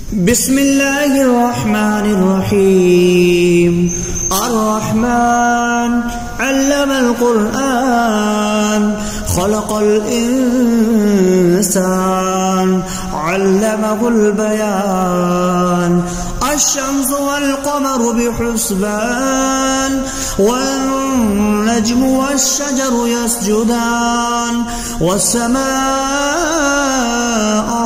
بسم الله الرحمن الرحيم. الرحمن علم القرآن خلق الإنسان علمه البيان. الشمس والقمر بحسبان والنجم والشجر يسجدان والسماء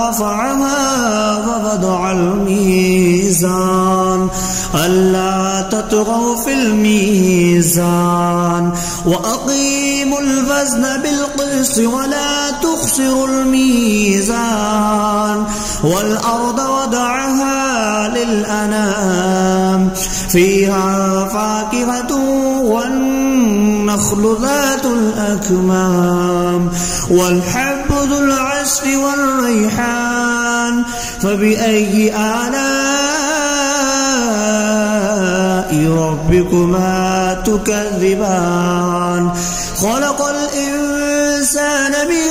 رفعها ووضع الميزان ألا تطغوا في الميزان وأقيموا الوزن بالقسط ولا تخسروا الميزان. والأرض وضعها للأنام فيها فاكهة والنخل ذات الأكمام والحب ذو العصف والريحان. فبأي آلاء ربكما تكذبان؟ خلق الإنسان من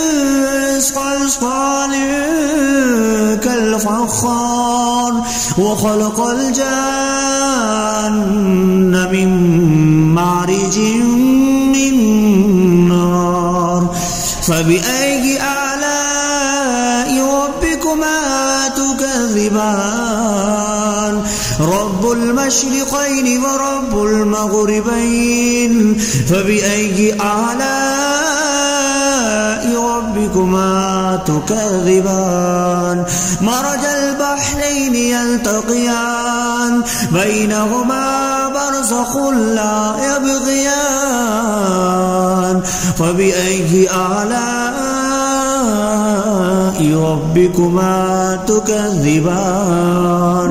صلصال كالفخار وخلق الجان من مارج من نار. فبأي آلاء ربكما تكذبان؟ رب المشرقين ورب المغربين. فبأي آلاء ربكما تكذبان؟ مرج البحرين يلتقيان بينهما برزخ لا يبغيان. فبأي آلاء ربكما تكذبان؟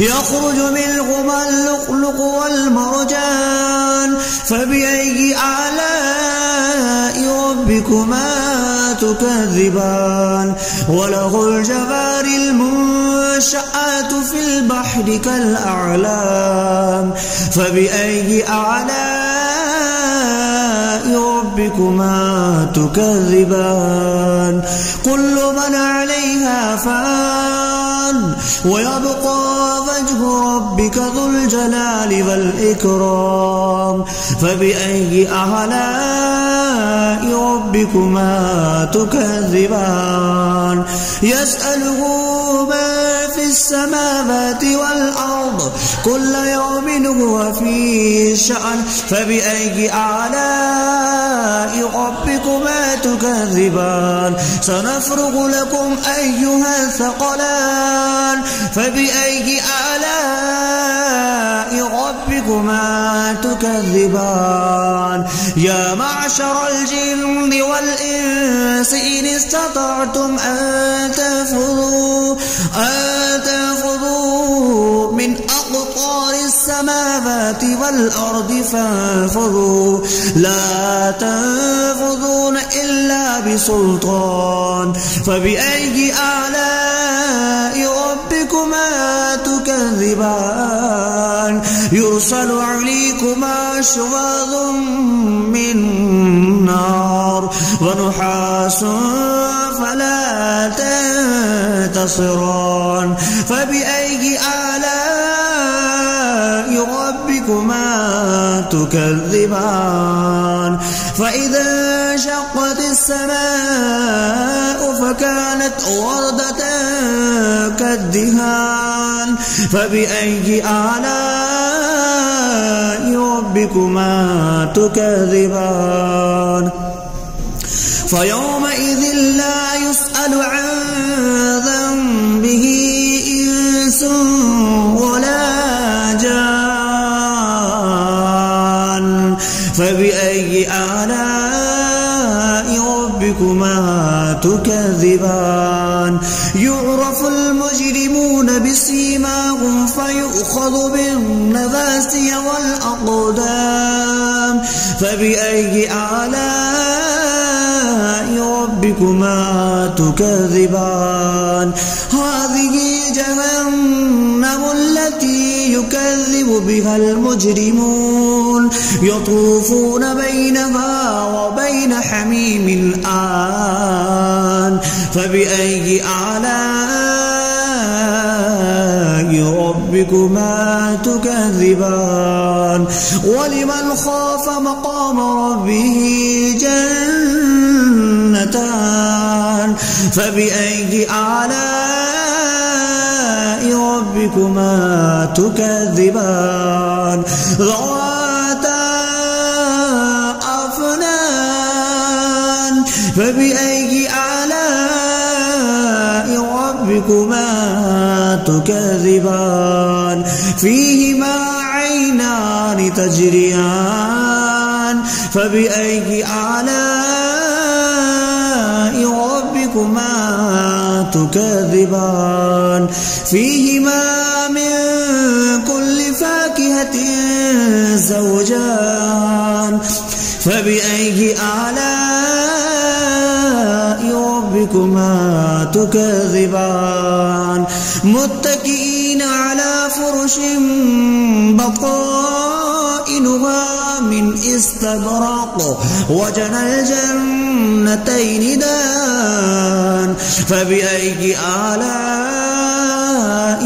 يخرج منهما اللؤلؤ والمرجان. فبأي آلاء ربكما تكذبان؟ وله الجوار المنشآت في البحر كالأعلام. فبأي آلاء ربكما تكذبان؟ كل من عليها فان ويبقى وجه ربك ذو الجلال والإكرام. فبأي آلاء ربكما تكذبان؟ يسأله من في السماوات والأرض كل يوم هو في شأن. فبأي آلاء ربكما تكذبان؟ سنفرغ لكم أيها الثقلان. فبأي آلاء ربكما تكذبان؟ يا معشر الجن والإنس إن استطعتم أن تنفذوا من أقطار السماوات والأرض فانفذوا لا تنفذون إلا بسلطان. فبأي آلاء ربكما تكذبان؟ يرسل عليكما شواظ من نار ونحاس فلا تنتصران. فبأي آلاء ربكما تكذبان؟ فإذا انشقت السماء فكانت وردة كالدهان. فبأي آلاء ربكما تكذبان؟ فيومئذ لا يسأل عن ذنبه إنس ولا جان. فبأي آلاء ربكما تكذبان؟ يعرف المجرمون بسيماهم فيؤخذ بالنواسي والأقدام. فبأي آلاء ربكما تكذبان؟ هذه جهنم التي يكذب بها المجرمون يطوفون بينها وبين حميم آن. فبأي آلاء ربكما تكذبان ولمن خاف مقام ربه جنتان فبأي آلاء ربكما تكذبان ذواتا أفنان فبأي آلاء ربكما تكذبان فيهما عينان تجريان فبأي آلاء ربكما تكذبان فيهما من كل فاكهة زوجان فبأي آلاء ربكما تكذبان متكئين على فرش بطائنها من استبرق وجنى الجنتين دان فبأي آلاء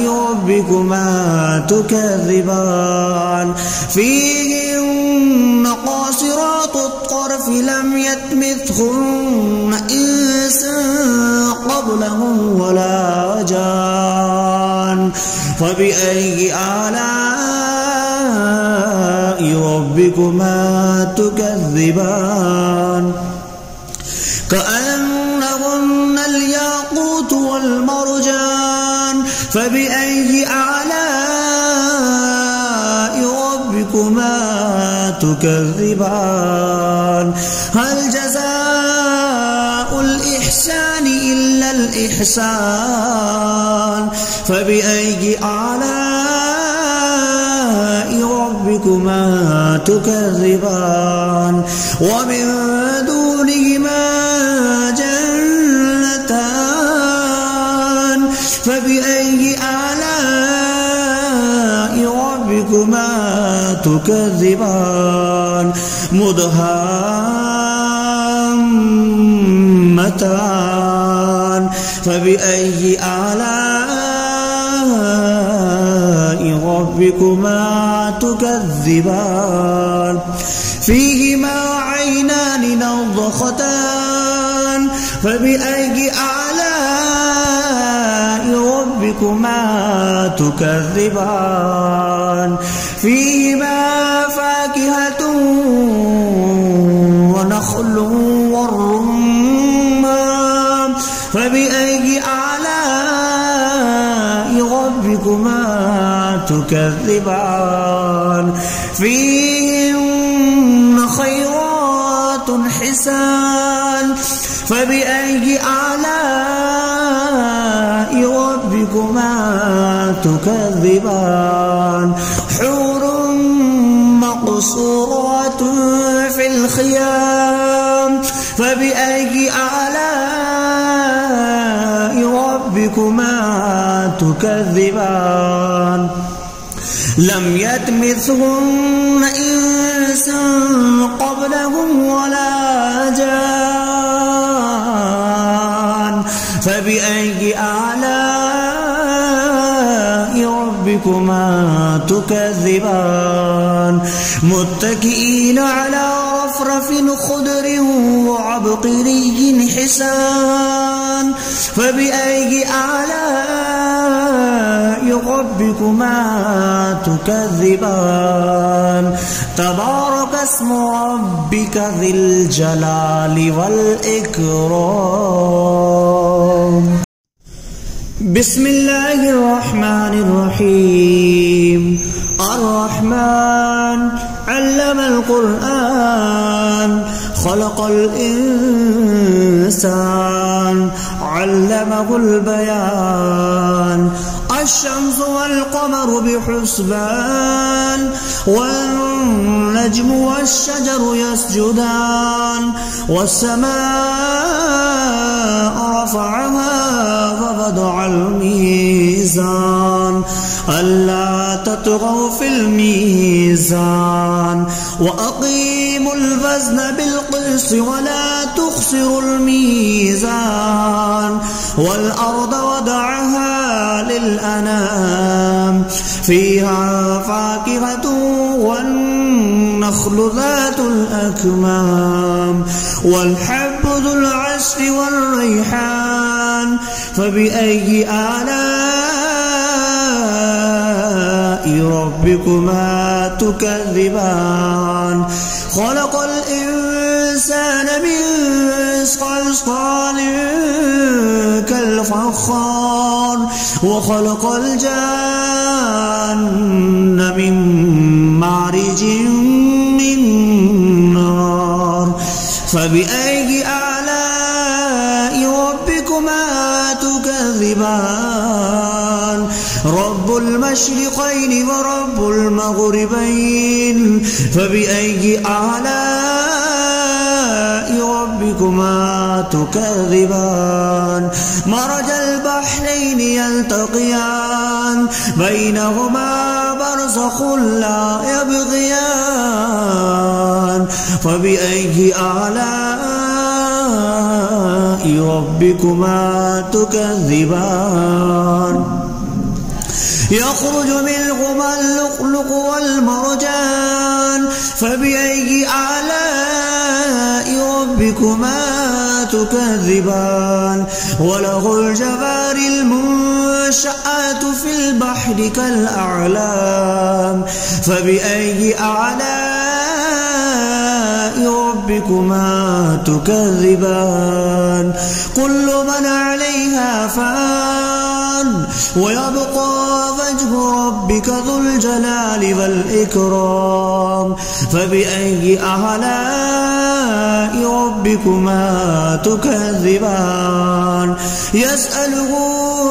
ربكما تكذبان فيهن قاصرات الطرف لم يطمثهن إنس قبلهم ولا جان فبأي آلاء ربكما تكذبان كأنهن الياقوت والمرجان فبأي آلاء ربكما تكذبان هل جزاء الإحسان إلا الإحسان فبأي آلاء ربكما تكذبان ومن دونهما جنتان فبأي آلاء ربكما تكذبان مدهامتان فبأي آلاء ربكما تكذبان فيهما عينان نضختان فبأي آلاء ربكما تكذبان فيهما فاكهة ونخل والرمان فبأي آلاء ربكما تكذبان فيهن خيرات حسان فبأي آلاء ربكما تكذبان حور مقصورات في الخيام فبأي آلاء ربكما تكذبان لم يطمثهن إنس قبلهم ولا جان فبأي آلاء ربكما تكذبان متكئين على رفرف خضر وعبقري حسان فبأي آلاء ربكما تكذبان تبارك اسم ربك ذي الجلال والإكرام بسم الله الرحمن الرحيم الرحمن علم القرآن خلق الإنسان علمه البيان الشمس والقمر بحسبان والنجم والشجر يسجدان والسماء رفعها فوضع الميزان ألا تطغوا في الميزان وأقيموا الوزن بالقسط ولا تخسروا الميزان والأرض وضعها للأنام فيها فاكهة والنخل ذات الأكمام والحب ذو العصف والريحان فبأي آلاء ربكما تكذبان خلق الإنسان من صلصال كالفخار وخلق الجان من مارج من نار فبأي آلاء ربكما تكذبان رب المشرقين ورب المغربين فبأي آلاء ربكما تكذبان مرج البحرين يلتقيان بينهما برزخ لا يبغيان فبأي آلاء ربكما تكذبان يخرج منهما اللؤلؤ والمرجان فبأي آلاء ربكما تكذبان وله الجوار المنشآت في البحر كالأعلام فبأي آلاء ربكما تكذبان كل من عليها فان ويبقى وجه ربك ذو الجلال والإكرام فبأي آلاء ربكما تكذبان يسأله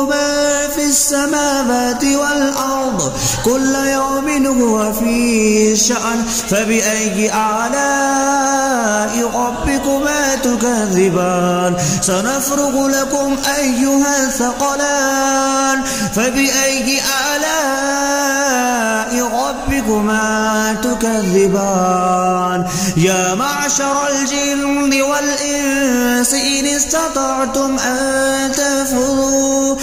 من في السماوات والأرض كل يوم هو في شأن فبأي آلاء ربكما تكذبان سنفرغ لكم أيها الثقلان فبأي آلاء ربكما تكذبان يا معشر الجن والإنس إن استطعتم أن تنفذوا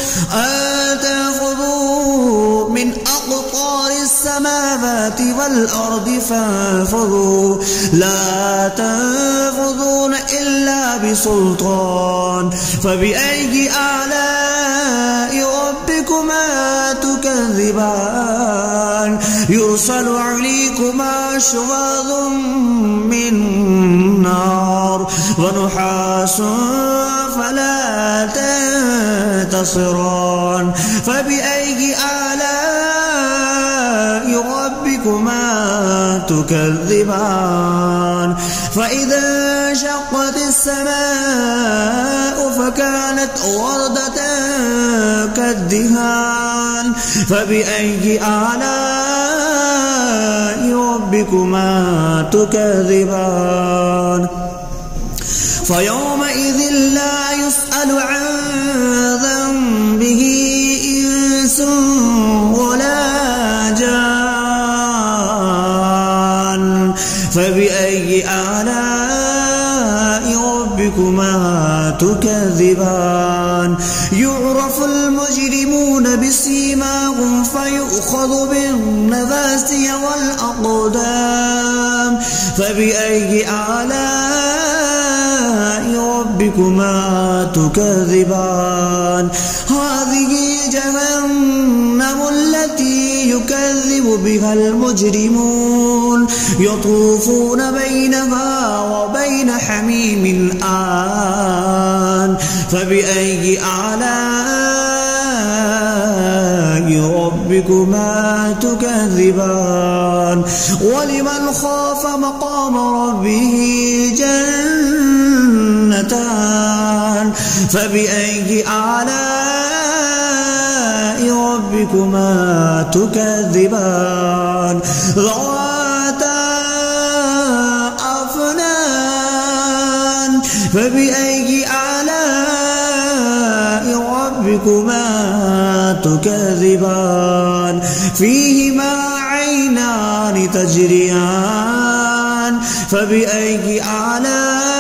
من أقطار السماوات والأرض فانفذوا لا تنفذون إلا بسلطان فبأي آلاء ربكما تكذبان يرسل عليكما شواظ من نار ونحاس فلا تنتصران فبأي آلاء ربكما تكذبان فإذا انشقت السماء فكانت وردة كالدهان فبأي آلاء ربكما تكذبان فيومئذ لا يسأل عن ذنبه إنس ولا جان فبأي آلاء ربكما تكذبان يعرف المجرمون بسيماهم فيؤخذ بالنواسي والأقدام فبأي آلاء ربكما تكذبان هذه جهنم التي يكذب بها المجرمون يطوفون بينها وبين حميم آن فبأي آلاء ربكما تكذبان ولمن خاف مقام ربه جنتان فبأي آلاء ربكما تكذبان ذواتا أفنان فبأي آلاء ربكما تكذبان فيهما عينان تجريان فبأي آلاء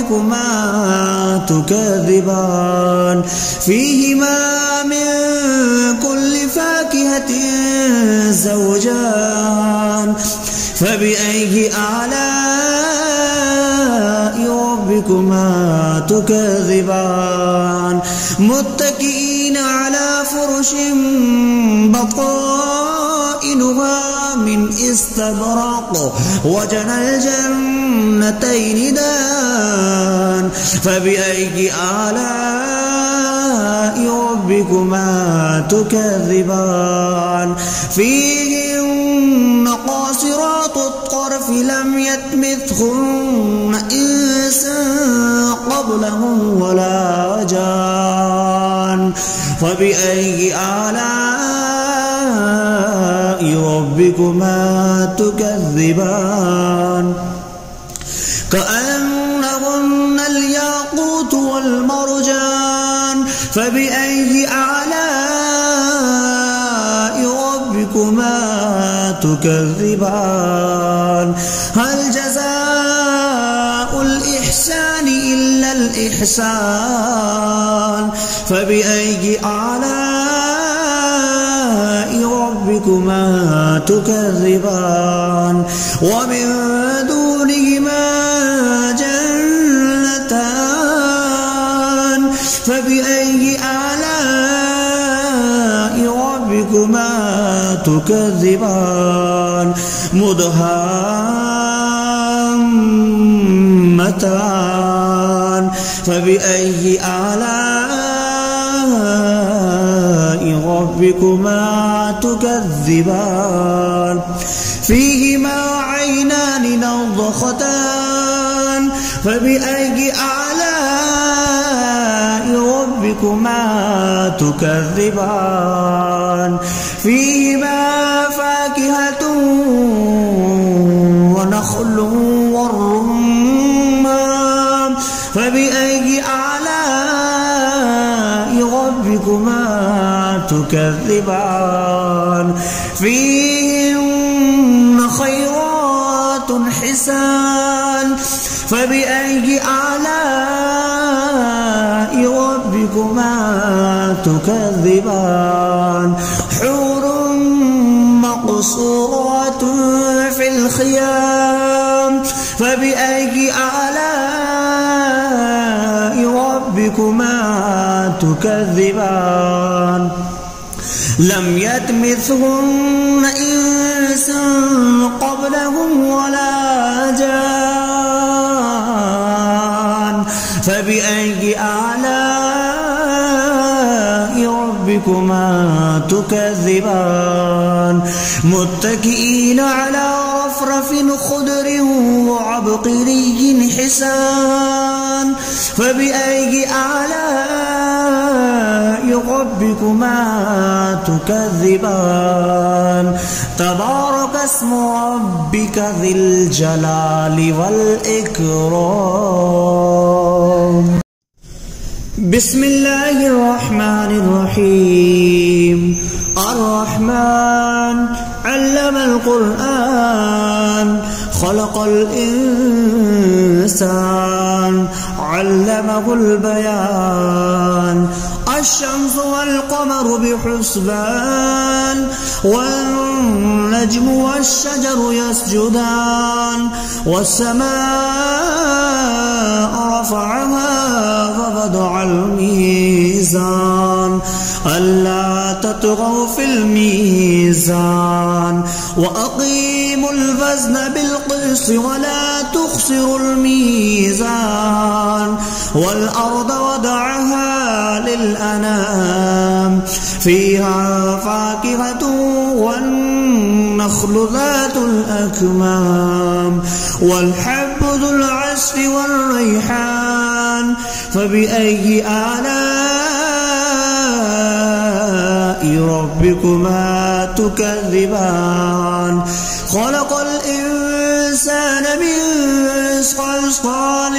ربكما تكذبان فيهما من كل فاكهة زوجان فبأي آلاء ربكما تكذبان متكئين على فرش بطائنها من استبرق وجنى الجنتين دان فبأي آلاء ربكما تكذبان فيهن قاصرات الطرف لم يطمثهن إنس قبلهم ولا جان فبأي آلاء ربكما تكذبان كأنهن الياقوت والمرجان فبأي آلاء ربكما تكذبان هل جزاء الإحسان إلا الإحسان فبأي آلاء ربكما تكذبان ومن دونهما جنتان فبأي آلاء ربكما تكذبان مدهامتان فبأي آلاء ربكما تكذبان فيهما عينان نضختان فبأي آلاء ربكما تكذبان فيهما فاكهة ونخل والرمان فبأي آلاء ربكما تكذبان فيهن خيرات حسان فبأي آلاء ربكما تكذبان حور مقصورات في الخيام فبأي آلاء ربكما تكذبان لم يطمثهن إنس قبلهم ولا جان فبأي آلاء ربكما تكذبان متكئين على رفرف خضر وعبقري حسان فبأي آلاء ربكما تكذبان تبارك اسم ربك ذي الجلال والإكرام بسم الله الرحمن الرحيم الرحمن علم القرآن خلق الإنسان علمه البيان الشمس والقمر بحسبان والنجم والشجر يسجدان والسماء رفعها ووضع الميزان ألا تطغوا في الميزان وأقيموا الوزن بالقسط ولا تخسروا الميزان والأرض وضعها للأنام فيها فاكهة والنخل ذات الأكمام والحب ذو العصف والريحان فبأي آلاء ربكما تكذبان خلق الإنسان من صلصال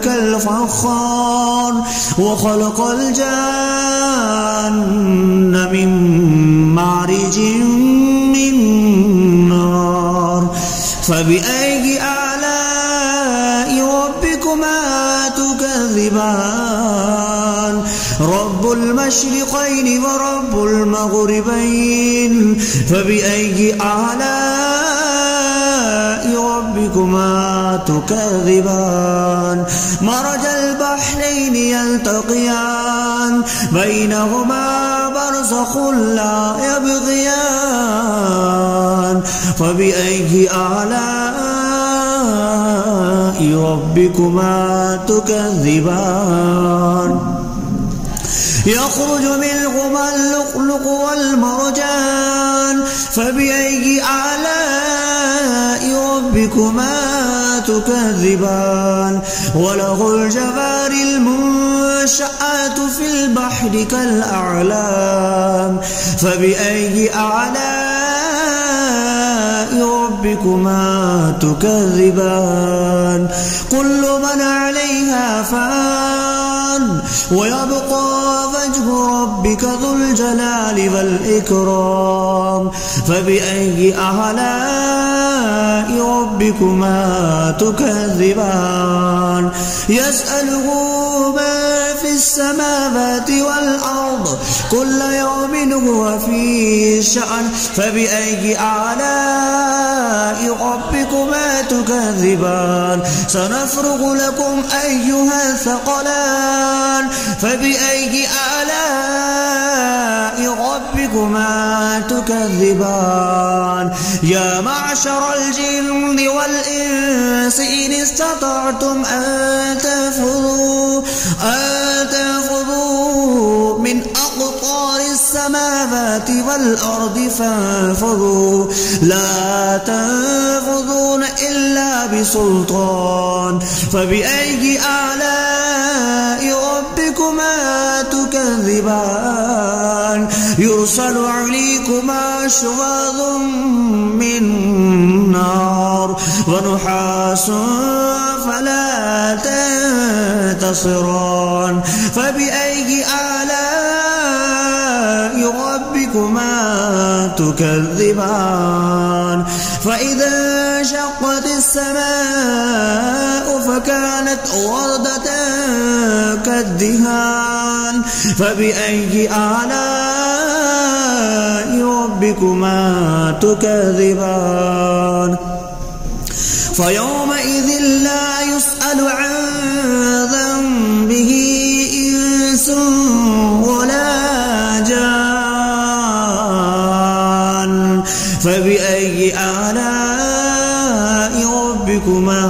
كالفخار وخلق الجان من مارج من نار فبأي آلاء ربكما تكذبان رب المشرقين ورب المغربين فبأي آلاء ربكما تكذبان مرج البحرين يلتقيان بينهما برزخ لا يبغيان فبأي آلاء ربكما تكذبان يخرج منهما اللؤلؤ والمرجان فبأي آلاء ربكما تكذبان وله الجوار المنشآت في البحر كالأعلام فبأي آلاء ربكما تكذبان كل من عليها فان ويبقى وجه ربك ذو الجلال والإكرام فبأي آلاء ربكما تكذبان يسأله من في السماوات والأرض كل يوم هو في شأن فبأي آلاء ربكما تكذبان سنفرغ لكم أيها الثقلان فبأي آلاء ربكما تكذبان يا معشر الجن والإنس إن استطعتم أن تنفذوا من أقطار السماوات والأرض فانفذوا لا تنفذون إلا بسلطان فبأي آلاء ربكما تكذبان يرسل عليكما شواظ من نار ونحاس فلا تنتصران فبأي آلاء ربكما تكذبان فإذا انشقت السماء فكانت وردة كالدهان فبأي آلاء ربكما تكذبان فيومئذ لا يسأل عن ذنبه إنس ولا جان فبأي آلاء ربكما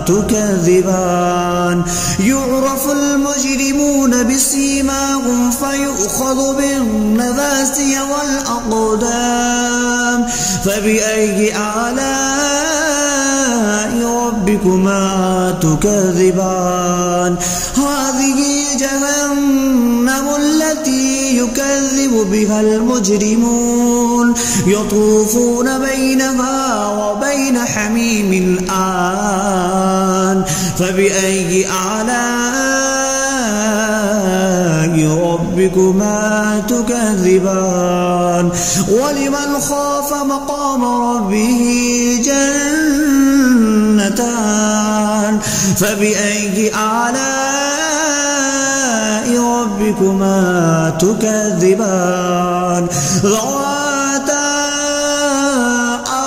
تكذبان يعرف المجرمون بسيماهم فيؤخذ بالنواسي والأقدام فبأي آلاء ربكما تكذبان هذه جهنم التي يكذب بها المجرمون يطوفون بينها وبين حميم آن فبأي آلاء ربكما تكذبان ولمن خاف مقام ربه جنتان فبأي آلاء ربكما تكذبان ذواتا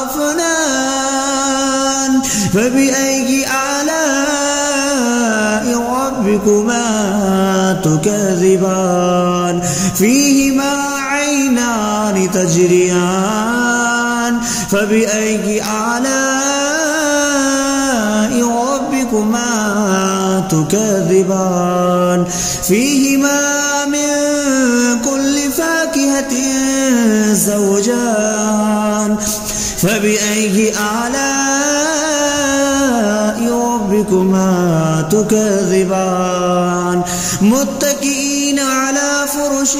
أفنان فبأي آلاء ربكما تكذبان فيهما عينان تجريان فبأي آلاء ربكما تكذبان فيهما من كل فاكهة زوجان فبأي آلاء ربكما تكذبان متكئين على فرش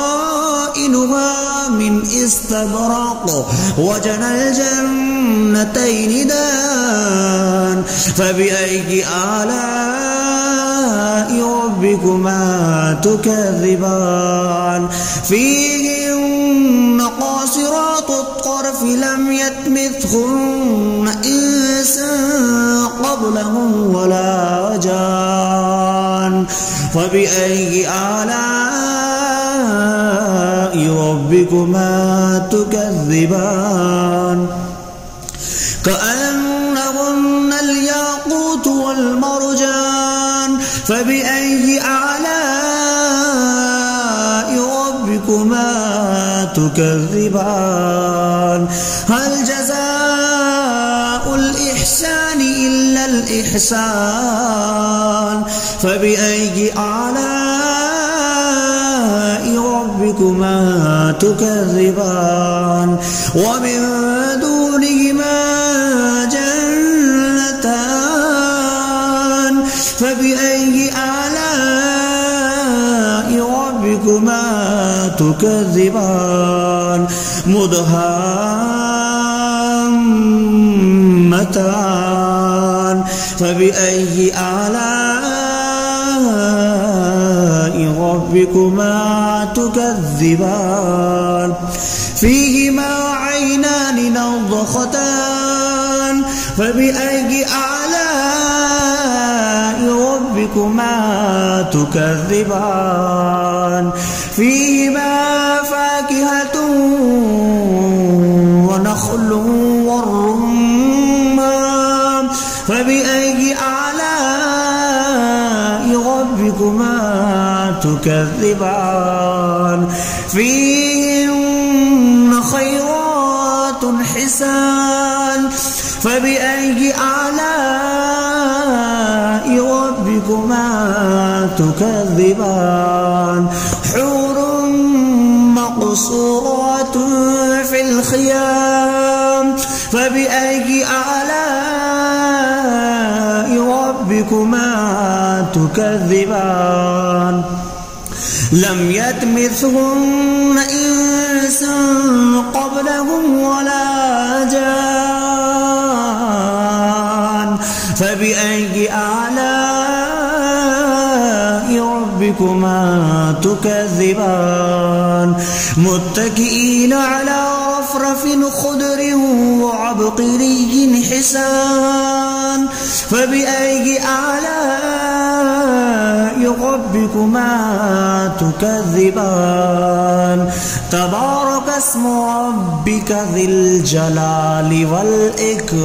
بطائنها من استبرق وجنى الجنتين دان فبأي آلاء ربكما تكذبان فيهن قاصرات الطرف لم يطمثهن إنس قبلهم ولا جان فبأي آلاء ربكما تكذبان كأنهن الياقوت والمرجان فبأي آلاء ربكما تكذبان هل جزاء الإحسان إلا الإحسان فبأي آلاء ربكما تكذبان ومن دونهما جنتان فبأي آلاء ربكما تكذبان مدهامتان فبأي آلاء ربكما تكذبان فيهما عينان نضختان فبأي آلاء ربكما تكذبان فيهما فاكهة ونخل والرمان فبأي آلاء ربكما تكذبان فيهن خيرات حسان فبأي آلاء ربكما تكذبان حور مقصورات في الخيام فبأي آلاء ربكما تكذبان لم يطمثهن إنس قبلهم ولا جان فبأي آلاء ربكما تكذبان متكئين على رفرف خضر وعبقري حسان فبأي آلاء ربكما تكذبان تبارك اسم ربك ذي الجلال والإكرام.